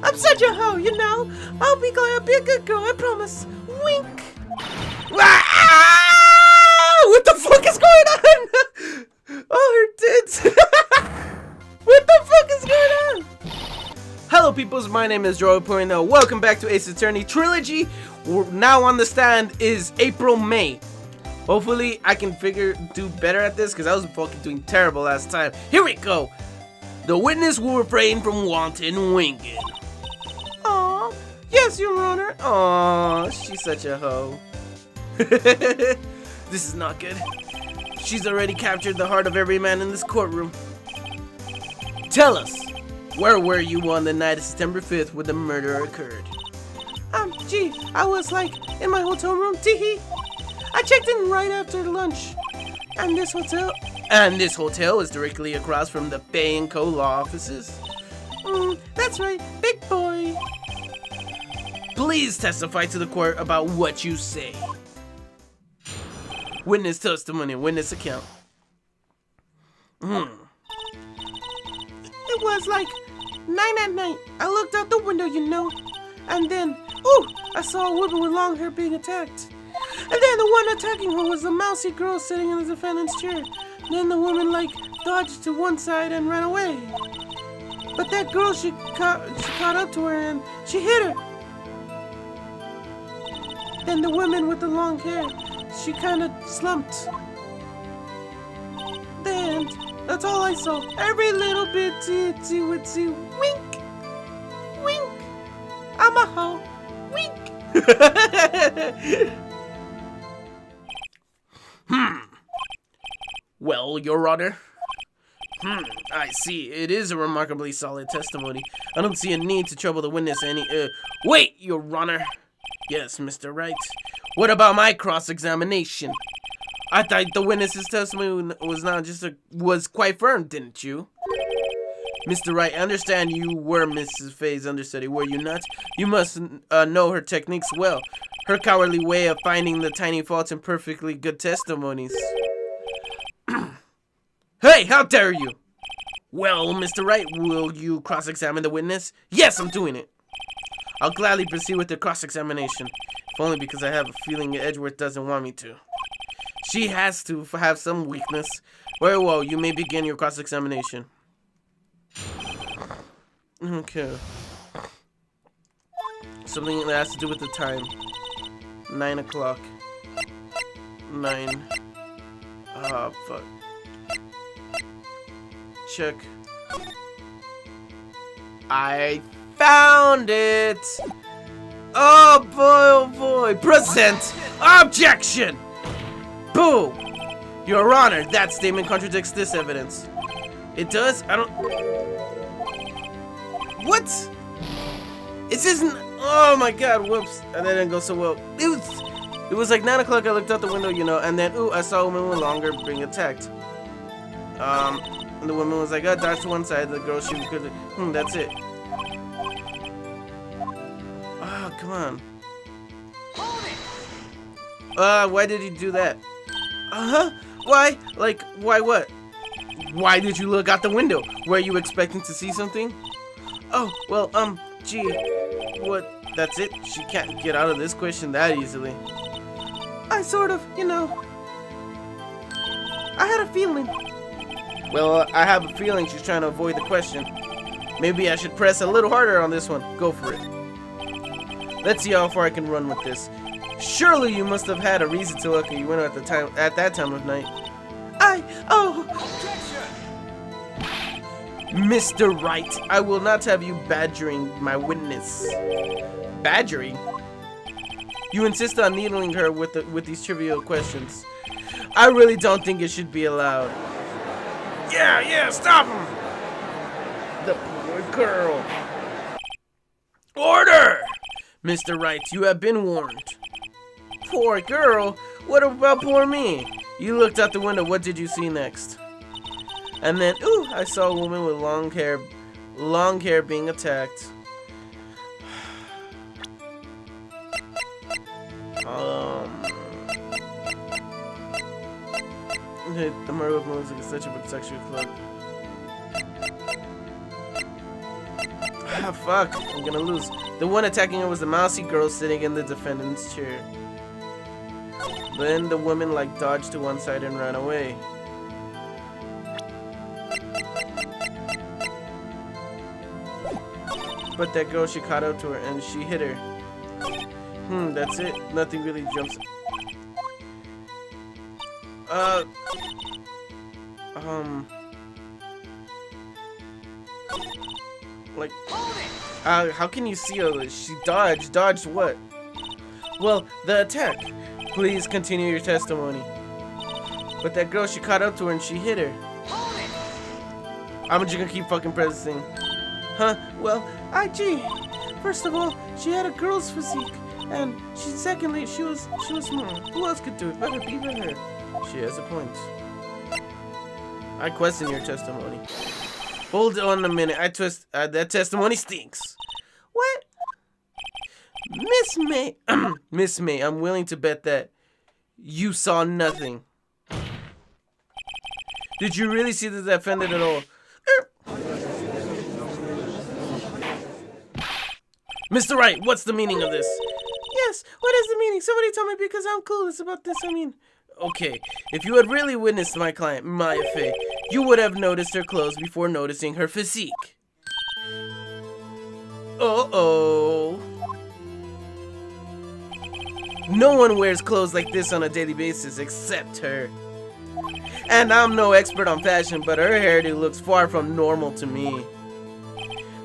I'm such a hoe, you know. I'll be a good girl, I promise. Wink. Ah! What the fuck is going on? Oh, her tits. What the fuck is going on? Hello, peoples. My name is Gerbil.o. Welcome back to Ace Attorney Trilogy. We're now on the stand is April, May. Hopefully, I can do better at this because I was fucking doing terrible last time. Here we go. The witness will refrain from wanton winking. Aww. Yes, Your Honor. Aww. She's such a hoe. This is not good. She's already captured the heart of every man in this courtroom. Tell us, where were you on the night of September 5th when the murder occurred? Gee, I was like in my hotel room, teehee. I checked in right after lunch. And this hotel is directly across from the Pheonix law offices. That's right, big boy. Please testify to the court about what you say. Witness testimony, witness account. It was like 9 at night. I looked out the window, you know, and then, I saw a woman with long hair being attacked. And then the one attacking her was a mousy girl sitting in the defendant's chair. Then the woman, dodged to one side and ran away. But that girl, she caught up to her and she hit her. Then the woman with the long hair, she kind of slumped. Then, that's all I saw. Every little bit itsy witsy wink. Wink. I'm a hoe. Wink. Well, Your Honor. I see. It is a remarkably solid testimony. I don't see a need to trouble the witness any. Wait, Your Honor. Yes, Mr. Wright. What about my cross-examination? I thought the witness's testimony was quite firm, didn't you? Mr. Wright, I understand you were Mrs. Faye's understudy, were you not? You must know her techniques well. Her cowardly way of finding the tiny faults in perfectly good testimonies. Hey, how dare you? Well, Mr. Wright, will you cross-examine the witness? Yes, I'm doing it. I'll gladly proceed with the cross-examination, if only because I have a feeling Edgeworth doesn't want me to. She has to have some weakness. Very well, you may begin your cross-examination. Okay. Something that has to do with the time. 9 o'clock. 9. Oh, fuck. Check. I found it! Oh boy, Present! Objection! Boo! Your Honor, that statement contradicts this evidence. It does? I don't... What? This isn't... Oh my god, whoops. And that didn't go so well. It was like 9 o'clock, I looked out the window, you know, and then, I saw a woman with longer being attacked. And the woman was like, dodge to one side, the girl, she could... that's it. Oh, come on. Why did he do that? Why? Why what? Why did you look out the window? Were you expecting to see something? Oh, well, gee, what? That's it? She can't get out of this question that easily. I sort of, you know, I had a feeling. Well, I have a feeling she's trying to avoid the question. Maybe I should press a little harder on this one. Go for it. Let's see how far I can run with this. Surely you must have had a reason to look at you window at that time of night. Mr. Wright, I will not have you badgering my witness. Badgering? You insist on needling her with these trivial questions. I really don't think it should be allowed. Yeah, stop him! The poor girl. Order! Mr. Wright, you have been warned. Poor girl? What about poor me? You looked out the window, what did you see next? And then, I saw a woman with long hair being attacked. The murder of looks like such a sexual club. Ah, fuck. I'm gonna lose. The one attacking her was the mousy girl sitting in the defendant's chair. Then the woman dodged to one side and ran away. But that girl, she caught up to her and she hit her. That's it. Nothing really jumps. How can you see all this? She dodged. Dodged what? Well, the attack. Please continue your testimony. But that girl, she caught up to her and she hit her. I'm just gonna keep fucking pressing. Huh? Well, IG. First of all, she had a girl's physique, and secondly, she was small. Who else could do it? Better be her. She has a point. I question your testimony. Hold on a minute. That testimony stinks. What? Miss May. Miss May, I'm willing to bet that you saw nothing. Did you really see the defendant at all? Mr. Wright, what's the meaning of this? Yes, what is the meaning? Somebody told me because I'm clueless about this. I mean, okay, if you had really witnessed my client, Maya Fey, you would have noticed her clothes before noticing her physique. Uh-oh. No one wears clothes like this on a daily basis except her. And I'm no expert on fashion, but her hairdo looks far from normal to me.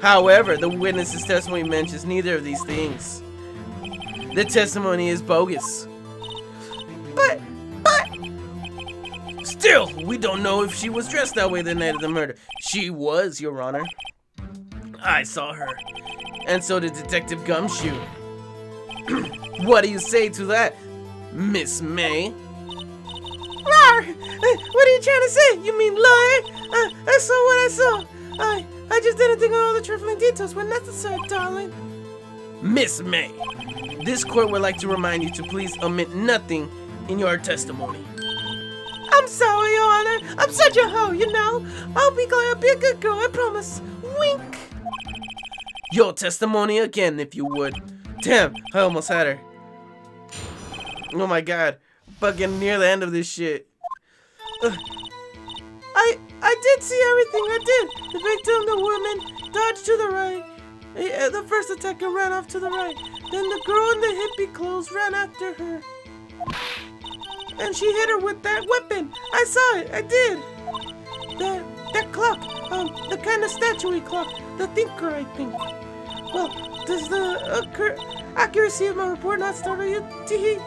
However, the witness's testimony mentions neither of these things. The testimony is bogus. But... Still, we don't know if she was dressed that way the night of the murder. She was, Your Honor. I saw her. And so did Detective Gumshoe. What do you say to that, Miss May? Rawr! What are you trying to say? You mean lie? I saw what I saw. I just didn't think of all the trifling details when necessary, darling. Miss May, this court would like to remind you to please omit nothing in your testimony. I'm sorry, Your Honor. I'm such a hoe, you know. I'll be glad. I'll be a good girl, I promise. Wink. Your testimony again, if you would. Damn, I almost had her. Oh my god. Fucking near the end of this shit. I did see everything, I did. The victim, the woman, dodged to the right. The first attacker ran off to the right. Then the girl in the hippie clothes ran after her. And she hit her with that weapon. I saw it, I did. That clock, the kind of statuary clock, the thinker, I think. Well, does the accuracy of my report not startle you? Tee-hee.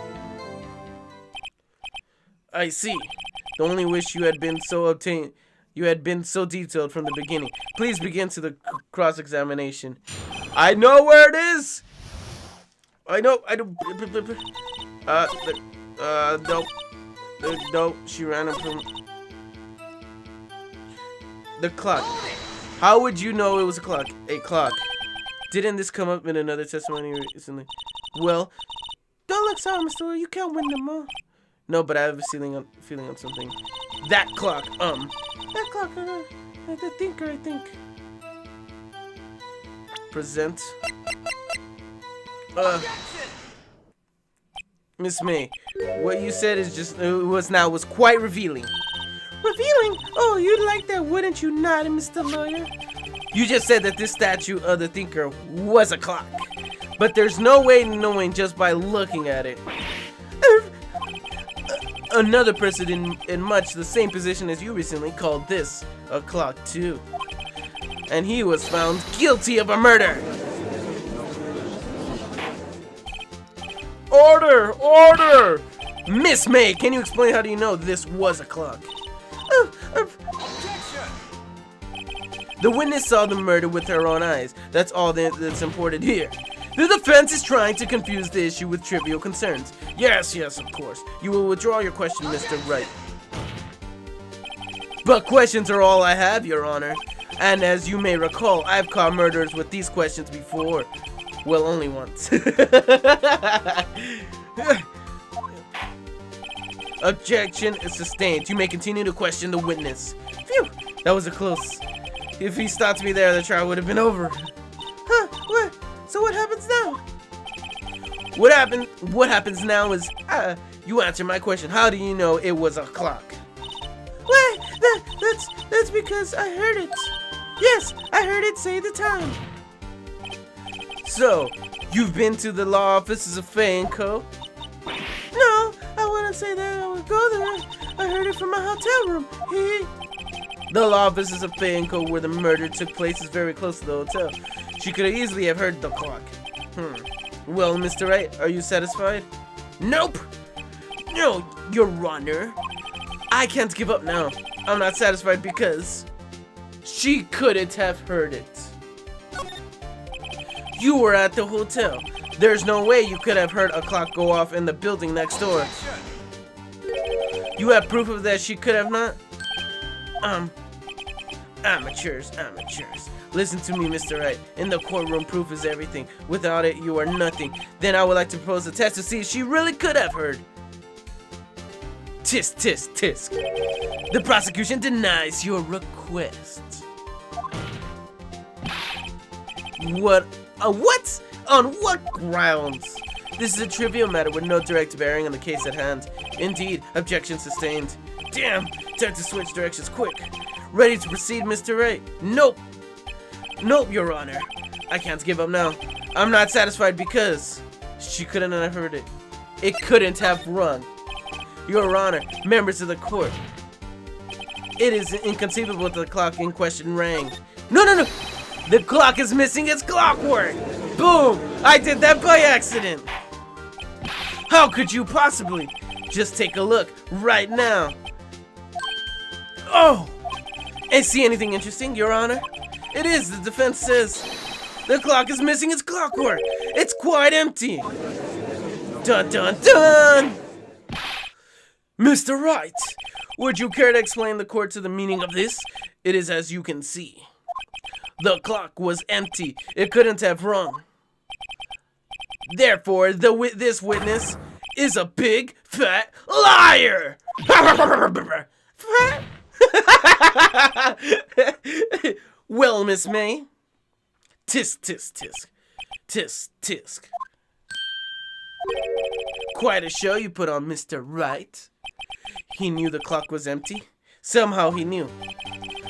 I see. The only wish you had been so detailed from the beginning. Please begin to the cross-examination. I know where it is. I don't. Nope. She ran up from the clock. How would you know it was a clock? A clock. Didn't this come up in another testimony recently? Well, don't look sour, Mr. You can't win them all. No, but I have a feeling on something. That clock, That clock, the thinker, I think. Present. Miss May, what you said was quite revealing. Revealing? Oh, you'd like that, wouldn't you not, Mr. Lawyer? You just said that this statue of the thinker was a clock. But there's no way knowing just by looking at it. Another person in much the same position as you recently called this a clock too. And he was found guilty of a murder. Order! Order! Miss May, can you explain how do you know this was a clock? The witness saw the murder with her own eyes. That's all that's important here. The defense is trying to confuse the issue with trivial concerns. Yes, of course. You will withdraw your question, Mr. Wright. But questions are all I have, Your Honor. And as you may recall, I've caught murderers with these questions before. Well, only once. Objection is sustained. You may continue to question the witness. Phew, that was a close. If he stopped me there, the trial would have been over. So what happens now? What happens now is, you answer my question. How do you know it was a clock? Well, that's because I heard it. Yes, I heard it say the time. So, you've been to the law offices of Pheonix? No, I wouldn't say that I would go there. I heard it from my hotel room. The law offices of Pheonix, where the murder took place, is very close to the hotel. She could easily have heard the clock. Well, Mr. Wright, are you satisfied? Nope! No, Your Honor. I can't give up now. I'm not satisfied because she couldn't have heard it. You were at the hotel. There's no way you could have heard a clock go off in the building next door. You have proof of that she could have not? Amateurs. Listen to me, Mr. Wright. In the courtroom, proof is everything. Without it, you are nothing. Then I would like to propose a test to see if she really could have heard. Tisk, tisk, tisk. The prosecution denies your request. What? What? On what grounds? This is a trivial matter with no direct bearing on the case at hand. Indeed, objection sustained. Damn, time to switch directions quick. Ready to proceed, Mr. Wright? Nope. Nope, Your Honor. I can't give up now. I'm not satisfied because she couldn't have heard it. It couldn't have rung. Your Honor, members of the court. It is inconceivable that the clock in question rang. No! The clock is missing its clockwork! Boom! I did that by accident! How could you possibly? Just take a look right now. Oh! And see anything interesting, Your Honor? It is, the defense says. The clock is missing its clockwork. It's quite empty. Dun dun dun! Mr. Wright, would you care to explain the court to the meaning of this? It is as you can see. The clock was empty. It couldn't have rung. Therefore, this witness is a big, fat liar! Well, Miss May. Tisk, tisk, tisk. Tisk, tisk. Quite a show you put on, Mr. Wright. He knew the clock was empty. Somehow he knew.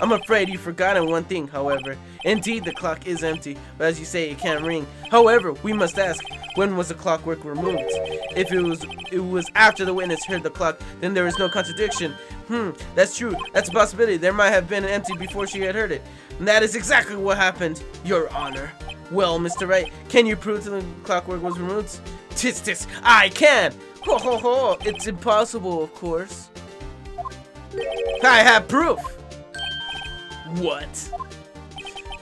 I'm afraid you've forgotten one thing, however. Indeed, the clock is empty, but as you say, it can't ring. However, we must ask, when was the clockwork removed? If it was after the witness heard the clock, then there is no contradiction. That's true. That's a possibility. There might have been empty before she had heard it. And that is exactly what happened, Your Honor. Well, Mr. Wright, can you prove that the clockwork was removed? Tisk, tisk, I can! Ho, ho, ho. It's impossible, of course. I have proof! What?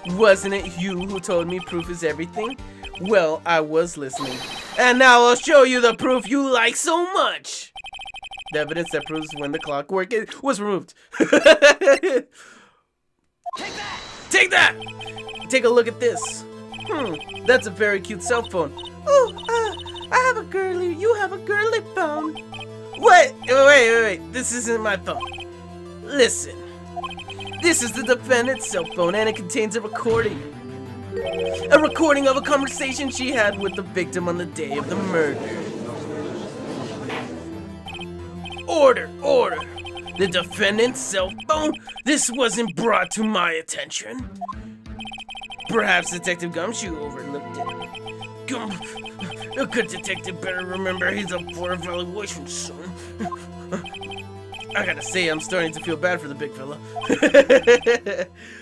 Wasn't it you who told me proof is everything? Well, I was listening. And now I'll show you the proof you like so much! The evidence that proves when the clockwork was removed. Take that! Take that! Take a look at this. That's a very cute cell phone. Oh, I have a girly, you have a girly phone. Wait, this isn't my phone. Listen. This is the defendant's cell phone and it contains a recording. A recording of a conversation she had with the victim on the day of the murder. Order! The defendant's cell phone? This wasn't brought to my attention. Perhaps Detective Gumshoe overlooked it. A good detective better remember he's up for evaluation soon. I gotta say, I'm starting to feel bad for the big fella.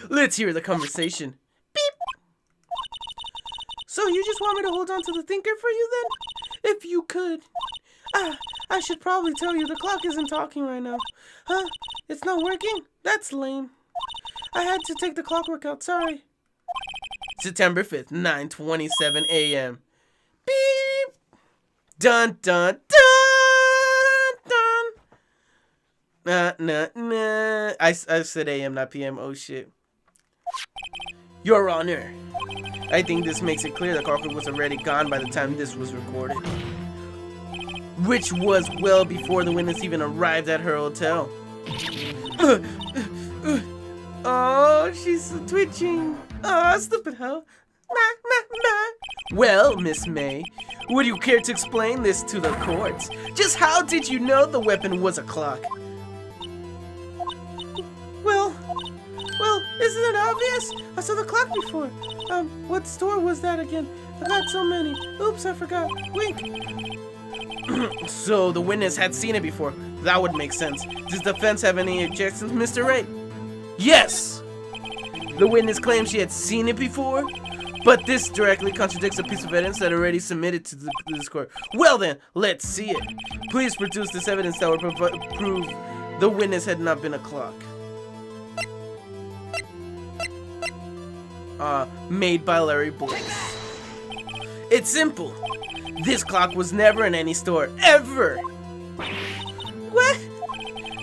Let's hear the conversation. Beep! So you just want me to hold on to the thinker for you then? If you could. I should probably tell you the clock isn't talking right now. Huh? It's not working? That's lame. I had to take the clockwork out, sorry. September 5th, 9:27 a.m. Beep! Dun dun dun dun! Nah. I said a.m. not p.m. Oh shit. Your Honor, I think this makes it clear the clockwork was already gone by the time this was recorded. Which was well before the witness even arrived at her hotel. Oh, she's twitching. Oh, stupid hoe. Well, Miss May, would you care to explain this to the courts? Just how did you know the weapon was a clock? Well, isn't it obvious? I saw the clock before. What store was that again? I got so many. Oops, I forgot. Wink. So the witness had seen it before. That would make sense. Does the defense have any objections, Mr. Wright? Yes! The witness claims she had seen it before, but this directly contradicts a piece of evidence that already submitted to this court. Well then, let's see it. Please produce this evidence that would prove the witness had not been a clock. Made by Larry Boyce. It's simple. This clock was never in any store, ever. What?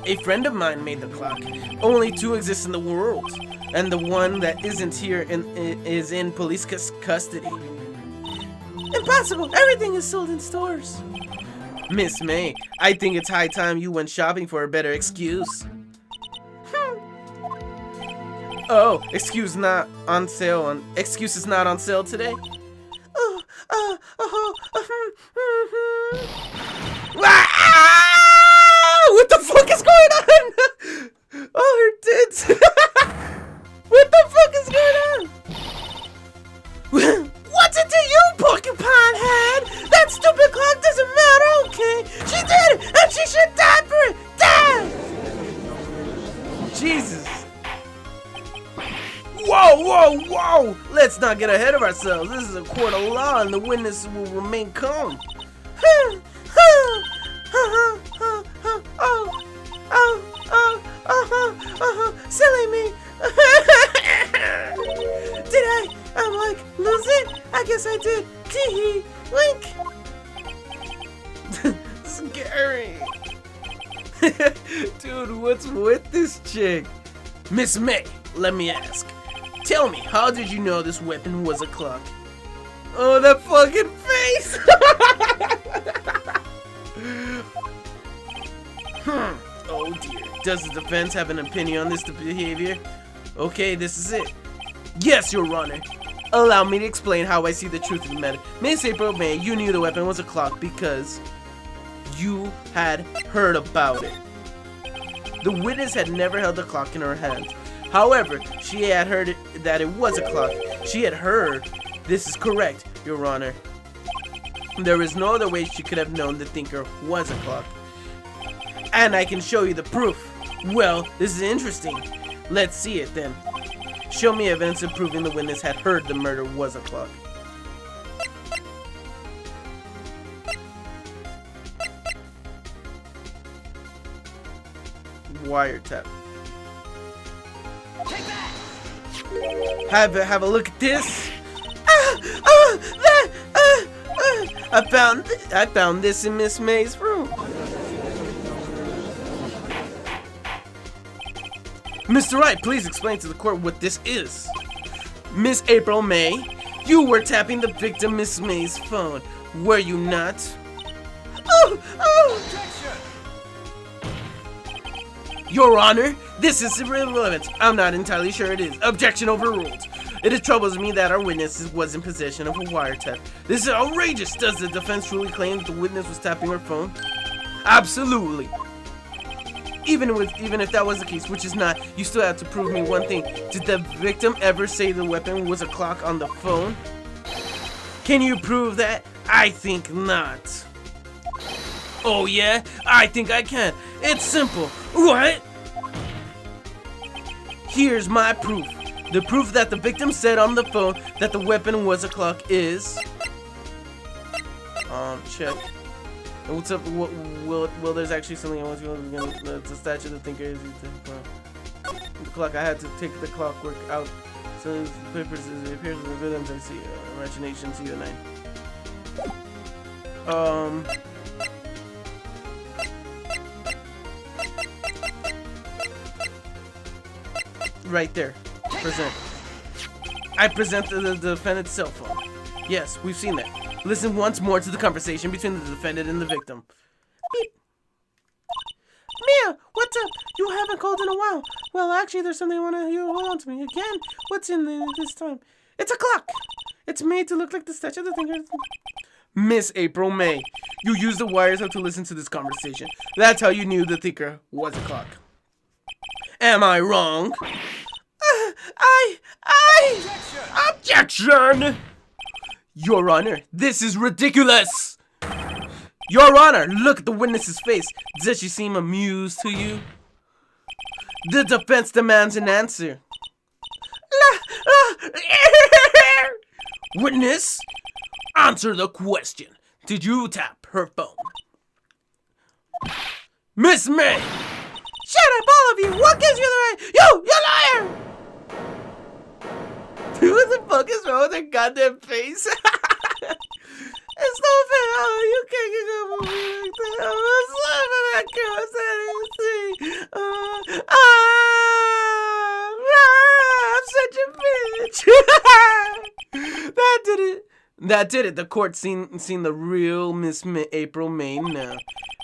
A friend of mine made the clock. Only two exist in the world, and the one that isn't here is in police custody. Impossible! Everything is sold in stores. Miss May, I think it's high time you went shopping for a better excuse. Oh, excuse is not on sale today. What the fuck is going on? Oh, her tits. What the fuck is going on? What's it to you, porcupine head? That stupid clock doesn't matter, okay? She did it, and she should die for it. Die! Jesus. Whoa! Let's not get ahead of ourselves. This is a court of law, and the witness will remain calm. Silly me. Did I'm like, lose it? I guess I did. Tee-hee. Wink. Scary. Dude, what's with this chick? Miss May, let me ask. Tell me, how did you know this weapon was a clock? Oh, that fucking face! Oh dear. Does the defense have an opinion on this behavior? Okay, this is it. Yes, Your Honor. Allow me to explain how I see the truth of the matter. Miss April May, you knew the weapon was a clock because you had heard about it. The witness had never held a clock in her hand. However, she had heard that it was a clock. She had heard. This is correct, Your Honor. There is no other way she could have known the thinker was a clock. And I can show you the proof. Well, this is interesting. Let's see it then. Show me evidence of proving the witness had heard the murder was a clock. Wiretap. Have a look at this. I found this in Miss May's room. Mr. Wright, please explain to the court what this is. Miss April May, you were tapping the victim Miss May's phone, were you not? Your Honor, this is irrelevant. I'm not entirely sure it is. Objection overruled. It troubles me that our witness was in possession of a wiretap. This is outrageous. Does the defense truly claim that the witness was tapping her phone? Absolutely. Even if that was the case, which is not, you still have to prove me one thing. Did the victim ever say the weapon was a clock on the phone? Can you prove that? I think not. Oh yeah? I think I can. It's simple. What? Here's my proof. The proof that the victim said on the phone that the weapon was a clock is... check. And what's up? Well, there's actually something I want to the statue of the thinker is the clock. I had to take the clockwork out. So the papers it appears in the rhythms I see. Imagination CO9. Right there. Present. I present the defendant's cell phone. Yes, we've seen that. Listen once more to the conversation between the defendant and the victim. Beep. Mia, what's up? You haven't called in a while. Well, actually, there's something I want you to hold on to me. Again? What's in this time? It's a clock. It's made to look like the statue of the thinker. Miss April May, you used the wires up to listen to this conversation. That's how you knew the thinker was a clock. Am I wrong? Objection! Your Honor, this is ridiculous! Your Honor, look at the witness's face. Does she seem amused to you? The defense demands an answer. Witness, answer the question. Did you tap her phone? Miss May! Shut up, all of you! What gives you the right? You liar! What the fuck is wrong with her goddamn face? It's no fair. Oh, you can't get up on me like that. Oh, what's up with that girl? I'm such a bitch. That did it. That did it. The court seen the real Miss April May now.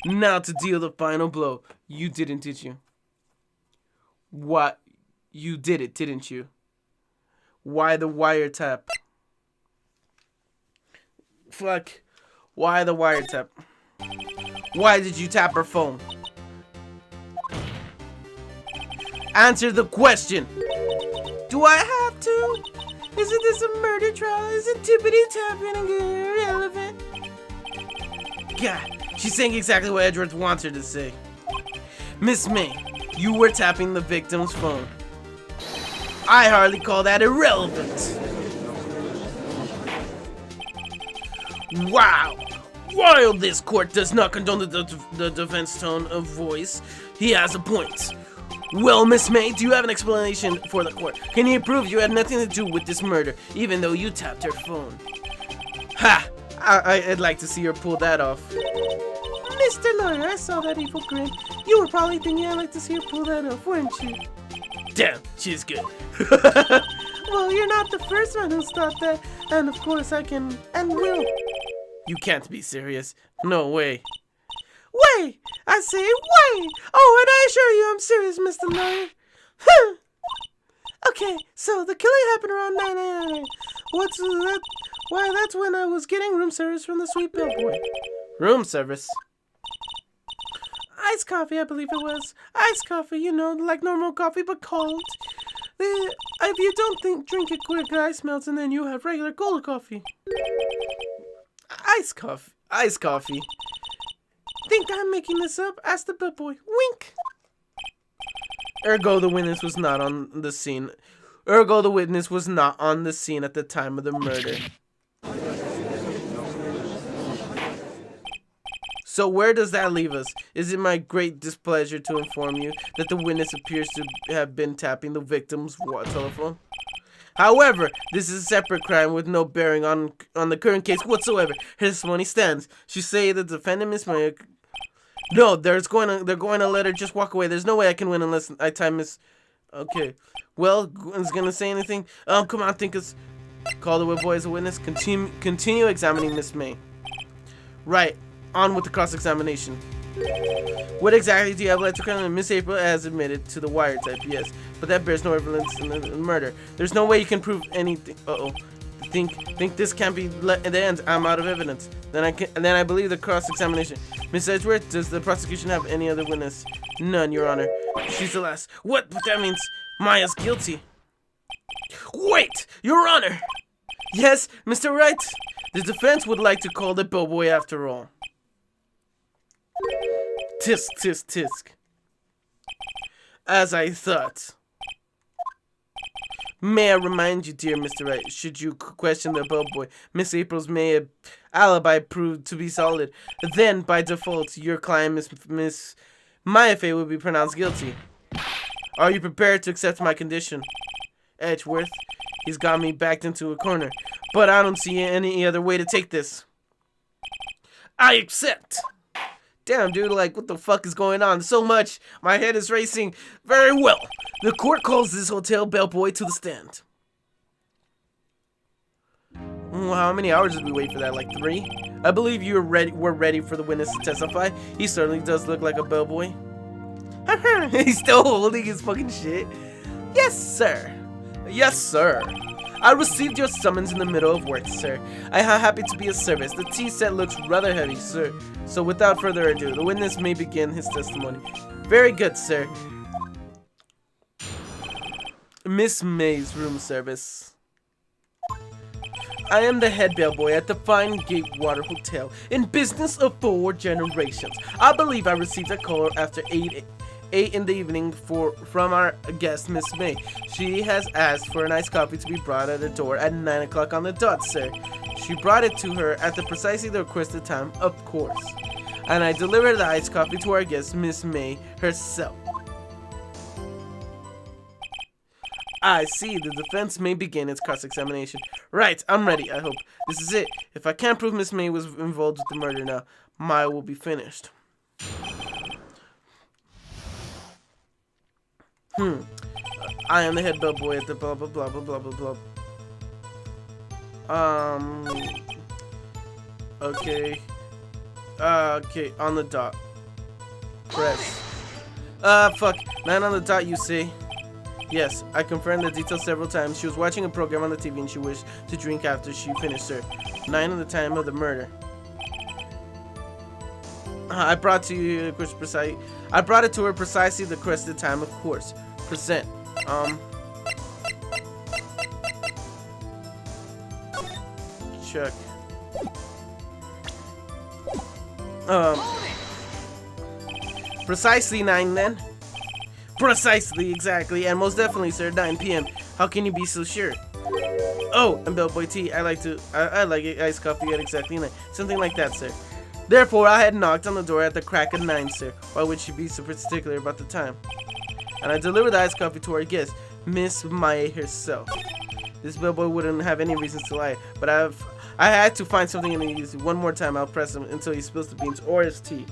Now to deal the final blow. You didn't, did you? What? You did it, didn't you? Why the wiretap? Fuck. Why the wiretap? Why did you tap her phone? Answer the question. Do I have to? Isn't this a murder trial? Isn't tippity tapping irrelevant? God, she's saying exactly what Edwards wants her to say. Miss May, you were tapping the victim's phone. I hardly call that irrelevant. Wow! While this court does not condone the defense tone of voice, he has a point. Well, Miss May, do you have an explanation for the court? Can you prove you had nothing to do with this murder, even though you tapped her phone? Ha! I'd like to see her pull that off. Mr. Lawyer, I saw that evil grin. You were probably thinking I'd like to see her pull that off, weren't you? Damn, she's good. Well, you're not the first one who's thought that, and of course I can, and will. You can't be serious. No way. Wait! I say wait! Oh, and I assure you I'm serious, Mr. Lawyer. Okay, so the killing happened around 9 a.m. What's that? Why, that's when I was getting room service from the sweet bellboy. Room service? Iced coffee, I believe it was. Iced coffee, you know, like normal coffee, but cold. If you don't drink it quick, the ice melts, and then you have regular cold coffee. Iced coffee? Iced coffee? Think I'm making this up? Asked the bellboy. Wink. Ergo, the witness was not on the scene. Ergo, the witness was not on the scene at the time of the murder. So where does that leave us? Is it my great displeasure to inform you that the witness appears to have been tapping the victim's telephone? However, this is a separate crime with no bearing on the current case whatsoever. Her testimony stands. She say the defendant Miss May. No, they're going to let her just walk away. There's no way I can win unless I time Miss. Okay. Well, is gonna say anything? Come on, think us. Call the boy as a witness. Continue examining Miss May. Right. On with the cross-examination. What exactly do you have left to claim? Miss April has admitted to the wiretap, yes, but that bears no evidence in the murder. There's no way you can prove anything. Think this can't be at the end. I'm out of evidence. Then I believe the cross-examination. Miss Edgeworth, does the prosecution have any other witness? None, Your Honor. She's the last. What? But that means Maya's guilty. Wait, Your Honor. Yes, Mr. Wright. The defense would like to call the bellboy after all. Tisk, tisk, tisk. As I thought. May I remind you, dear Mr. Wright, should you question the bellboy, Miss April's alibi proved to be solid, then by default, your client, Miss Maya will be pronounced guilty. Are you prepared to accept my condition? Edgeworth, he's got me backed into a corner, but I don't see any other way to take this. I accept. Damn, dude, like, what the fuck is going on? So much. My head is racing. Very well. The court calls this hotel bellboy to the stand. How many hours did we wait for that? Like 3? I believe we're ready for the witness to testify. He certainly does look like a bellboy. He's still holding his fucking shit. Yes, sir. Yes, sir. I received your summons in the middle of work, sir. I am happy to be of service. The tea set looks rather heavy, sir. So without further ado, the witness may begin his testimony. Very good, sir. Miss May's room service. I am the head bellboy at the Fine Gatewater Hotel, in business of 4 generations. I believe I received a call after 8 in the evening from our guest, Miss May. She has asked for an iced coffee to be brought at the door at 9 o'clock on the dot, sir. She brought it to her at precisely the requested time, of course. And I delivered the iced coffee to our guest, Miss May herself. I see. The defense may begin its cross-examination. Right, I'm ready, I hope. This is it. If I can't prove Miss May was involved with the murder now, my will be finished. I am the head bellboy at the blah blah blah blah blah blah blah. Okay. Okay, on the dot. Press. Fuck. 9 on the dot, you say? Yes, I confirmed the details several times. She was watching a program on the TV and she wished to drink after she finished, sir. 9 on the time of the murder. I brought to you I brought it to her precisely the requested time, of course. Present. Check. Precisely 9 then. Precisely, exactly, and most definitely, sir, 9 p.m. How can you be so sure? Oh, and bellboy tea. I like it. Iced coffee at exactly 9. Something like that, sir. Therefore, I had knocked on the door at the crack of 9, sir. Why would she be so particular about the time? And I delivered the iced coffee to our guest, Miss May herself. This bellboy wouldn't have any reasons to lie, but I had to find something in the easy. One more time, I'll press him until he spills the beans or his tea.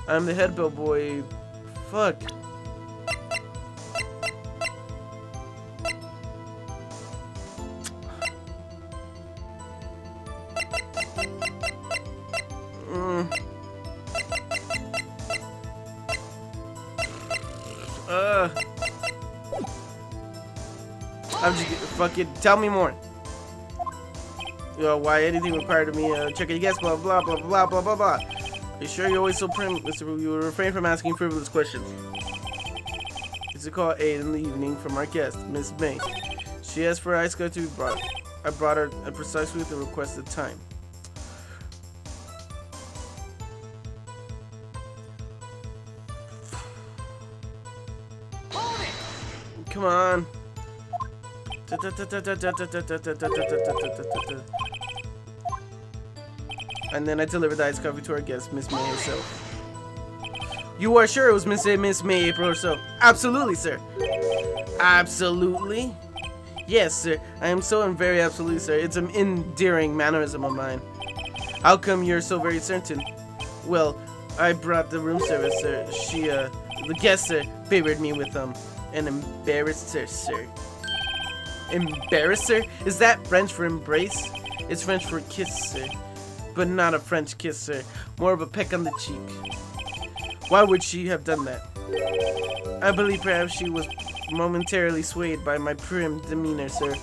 I'm the head bellboy. Fuck. I'm just fucking tell me more. Why anything required of me? Check it, yes, blah blah blah blah blah blah blah. Are you sure you're always so prim? You will refrain from asking frivolous questions. It's a call at 8 in the evening from our guest, Miss May. She asked for ice coffee to be brought. I brought her at precisely the requested time. Come on. And then I delivered the iced coffee to our guest, Miss May herself. You are sure it was Miss May April herself? Absolutely, sir. Absolutely? Yes, sir. I am so very absolutely, sir. It's an endearing mannerism of mine. How come you're so very certain? Well, I brought the room service, sir. The guest, sir, favored me with an embarrasser, sir. Embarrasser? Is that French for embrace? It's French for kiss, sir. But not a French kiss, sir. More of a peck on the cheek. Why would she have done that? I believe perhaps she was momentarily swayed by my prim demeanor, sir.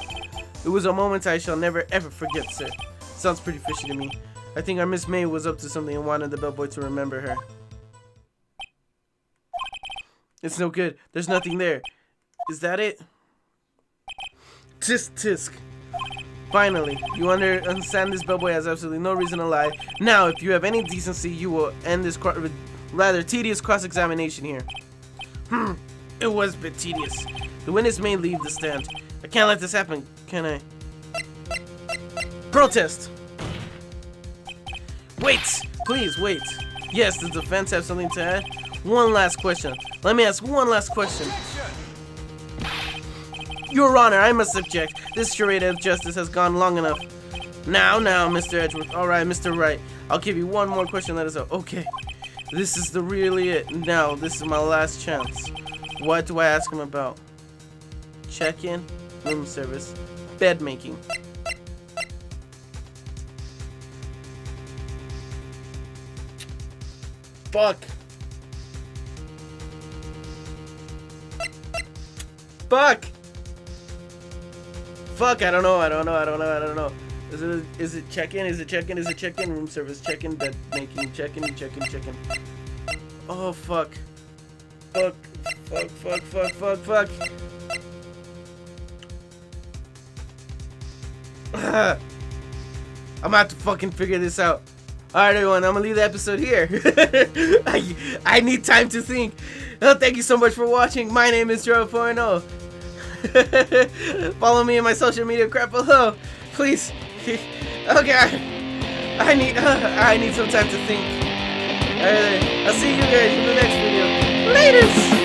It was a moment I shall never ever forget, sir. Sounds pretty fishy to me. I think our Miss May was up to something and wanted the bellboy to remember her. It's no good. There's nothing there. Is that it? Tisk tisk. Finally, you understand this bellboy has absolutely no reason to lie. Now, if you have any decency, you will end this rather tedious cross-examination here. It was a bit tedious. The witness may leave the stand. I can't let this happen, can I? Protest! Wait! Please, wait. Yes, does the defense have something to add? One last question. Let me ask one last question. Your Honor, I must object. This charade of justice has gone long enough. Now, Mr. Edgeworth. Alright, Mr. Wright. I'll give you one more question, let us know. Okay. This is really it. Now, this is my last chance. What do I ask him about? Check-in, room service, bed making. Fuck. Fuck. fuck? I don't know. Is it check-in? Is it check-in? Is it check-in? Room service check-in, bed making check-in. Oh, fuck. Fuck. I'm about to fucking figure this out. Alright, everyone, I'm gonna leave the episode here. I need time to think. Well, thank you so much for watching. My name is Gerbil.O. Follow me in my social media crap below, please. Okay, I need some time to think. Alright, I'll see you guys in the next video. Laters!